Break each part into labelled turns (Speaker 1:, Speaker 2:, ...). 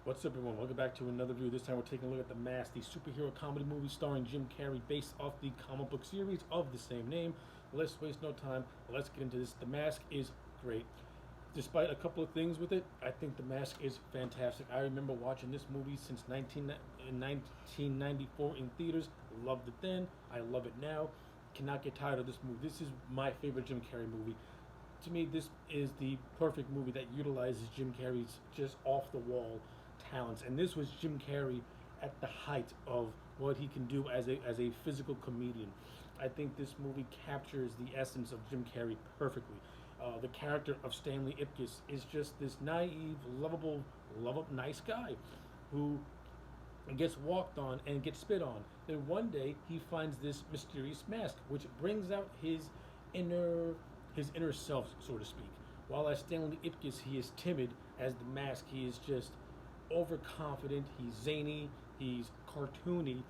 Speaker 1: What's up, everyone? Welcome back to another review. This time we're taking a look at The Mask, the superhero comedy movie starring Jim Carrey, based off the comic book series of the same name. Let's waste no time. Let's get into this. The Mask is great. Despite a couple of things with it, I think The Mask is fantastic. I remember watching this movie since 1994 in theaters. Loved it then. I love it now. Cannot get tired of this movie. This is my favorite Jim Carrey movie. To me, this is the perfect movie that utilizes Jim Carrey's just off the wall talents. And this was Jim Carrey at the height of what he can do as a physical comedian. I think this movie captures the essence of Jim Carrey perfectly. The character of Stanley Ipkiss is just this naive, lovable, nice guy who gets walked on and gets spit on. Then one day he finds this mysterious mask, which brings out inner his inner self, so to speak. While as Stanley Ipkiss, he is timid. As the Mask, he is just overconfident. He's zany. He's cartoony,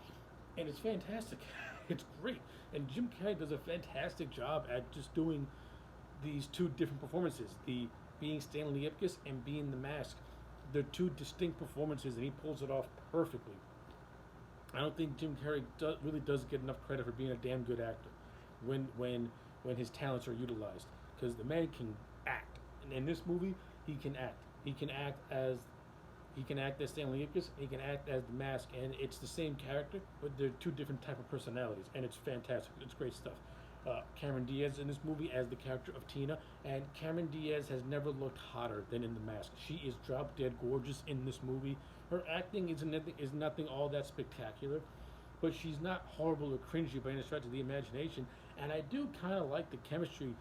Speaker 1: and it's fantastic. It's great, and Jim Carrey does a fantastic job at just doing these two different performances: the being Stanley Ipkiss and being the Mask. They're two distinct performances, and he pulls it off perfectly. I don't think Jim Carrey really does get enough credit for being a damn good actor when his talents are utilized, because the man can act, and in this movie he can act. He can act as Stanley Ipkiss. He can act as the Mask, and it's the same character, but they're two different type of personalities, and it's fantastic. It's great stuff. Cameron Diaz in this movie as the character of Tina, and Cameron Diaz has never looked hotter than in The Mask. She is drop dead gorgeous in this movie. Her acting is nothing all that spectacular, but she's not horrible or cringy by any stretch of the imagination. And I do kind of like the chemistry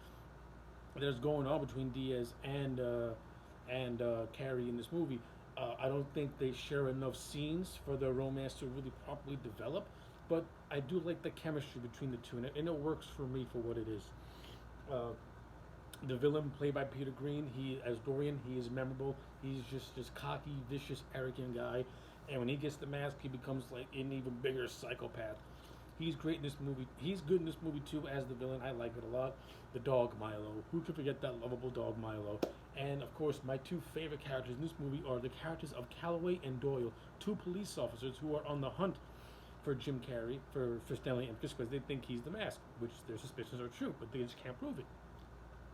Speaker 1: that's going on between Diaz and Carrey in this movie. I don't think they share enough scenes for their romance to really properly develop, but I do like the chemistry between the two, and it works for me for what it is. The villain, played by Peter Green, he as Dorian, he is memorable. He's just cocky, vicious, arrogant guy, and when he gets the mask, he becomes like an even bigger psychopath. He's great in this movie. He's good in this movie too as the villain. I like it a lot. The dog Milo. Who could forget that lovable dog Milo? And of course, my two favorite characters in this movie are the characters of Calloway and Doyle, two police officers who are on the hunt for Jim Carrey, for Stanley Ipkiss, because they think he's the Mask, which their suspicions are true, but they just can't prove it.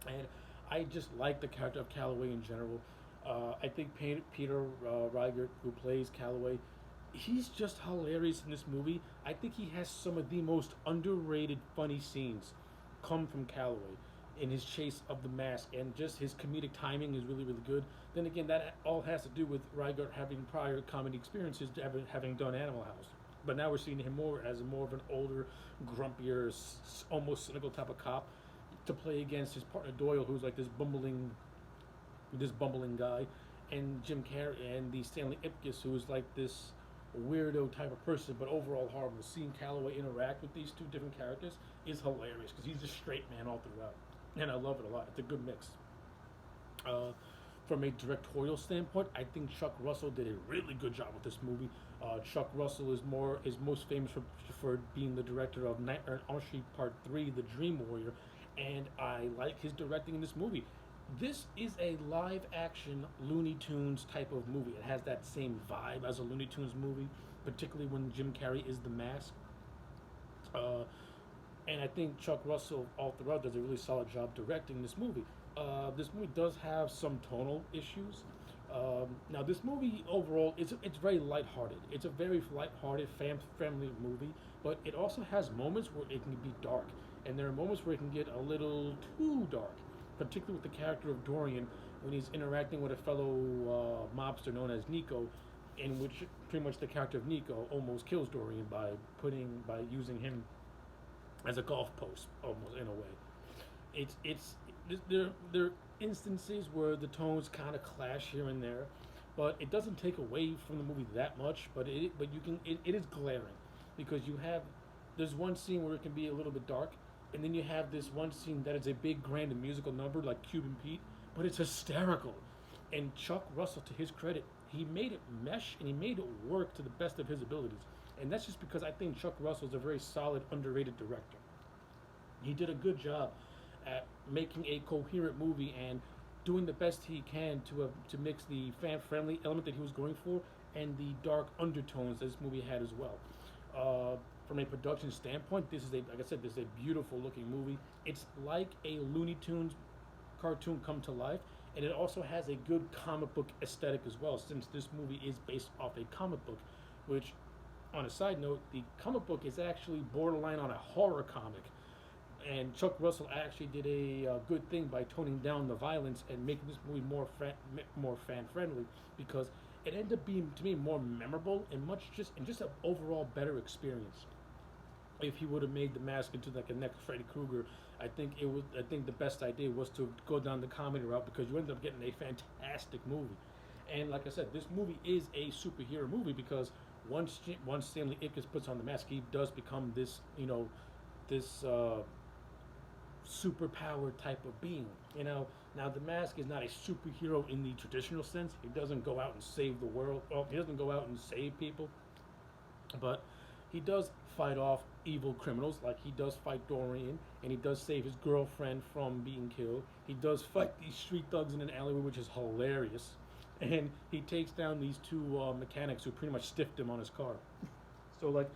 Speaker 1: And I just like the character of Calloway in general. I think Peter Riegert, who plays Calloway, he's just hilarious in this movie. I think he has some of the most underrated funny scenes come from Calloway in his chase of the Mask, and just his comedic timing is really, really good. Then again, that all has to do with Riegert having prior comedy experiences, having done Animal House. But now we're seeing him more as more of an older, grumpier, almost cynical type of cop to play against his partner Doyle, who's like this bumbling guy, and Jim Carrey and the Stanley Ipkiss, who is like this weirdo type of person, but overall horrible. Seeing Calloway interact with these two different characters is hilarious, because he's a straight man all throughout, and I love it a lot. It's a good mix. From a directorial standpoint, I think Chuck Russell did a really good job with this movie. Chuck Russell is most famous for being the director of Nightmare on Elm Street Part 3, The Dream Warrior, and I like his directing in this movie. This is a live-action Looney Tunes type of movie. It has that same vibe as a Looney Tunes movie, particularly when Jim Carrey is the Mask. And I think Chuck Russell all throughout does a really solid job directing this movie. This movie does have some tonal issues. Now, this movie overall, it's very lighthearted. It's a very lighthearted, family movie, but it also has moments where it can be dark, and there are moments where it can get a little too dark, particularly with the character of Dorian when he's interacting with a fellow mobster known as Nico, in which pretty much the character of Nico almost kills Dorian by using him as a golf post, almost in a way. There are instances where the tones kind of clash here and there, but it doesn't take away from the movie that much. But it is glaring, because there's one scene where it can be a little bit dark, and then you have this one scene that is a big grand and musical number like Cuban Pete, but it's hysterical. And Chuck Russell, to his credit, he made it mesh and he made it work to the best of his abilities. And that's just because I think Chuck Russell is a very solid, underrated director. He did a good job at making a coherent movie and doing the best he can to mix the fan friendly element that he was going for and the dark undertones this movie had as well. From a production standpoint, this is a like I said, this is a beautiful looking movie. It's like a Looney Tunes cartoon come to life, and it also has a good comic book aesthetic as well. Since this movie is based off a comic book, which, on a side note, the comic book is actually borderline on a horror comic, and Chuck Russell actually did a good thing by toning down the violence and making this movie more fan friendly because it ended up being to me more memorable and just an overall better experience. If he would have made the mask into like a next Freddy Krueger, I think the best idea was to go down the comedy route because you end up getting a fantastic movie. And like I said, this movie is a superhero movie because once Stanley Ipkiss puts on the mask, he does become this this superpower type of being. Now the mask is not a superhero in the traditional sense. He doesn't go out and save the world. Well, he doesn't go out and save people, but he does fight off evil criminals, like he does fight Dorian, and he does save his girlfriend from being killed. He does fight these street thugs in an alleyway, which is hilarious, and he takes down these two mechanics who pretty much stiffed him on his car. So like,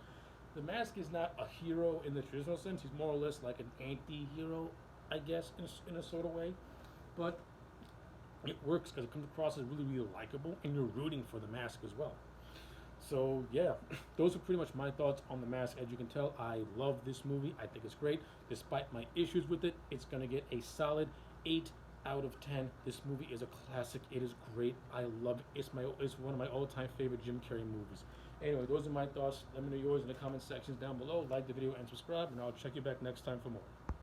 Speaker 1: the Mask is not a hero in the traditional sense. He's more or less like an anti-hero, I guess, in a sort of way, but it works because it comes across as really, really likable, and you're rooting for the Mask as well. So yeah, those are pretty much my thoughts on The Mask. As you can tell, I love this movie. I think it's great. Despite my issues with it, it's going to get a solid 8 out of 10. This movie is a classic. It is great. I love it. It's one of my all-time favorite Jim Carrey movies. Anyway, those are my thoughts. Let me know yours in the comment sections down below. Like the video and subscribe, and I'll check you back next time for more.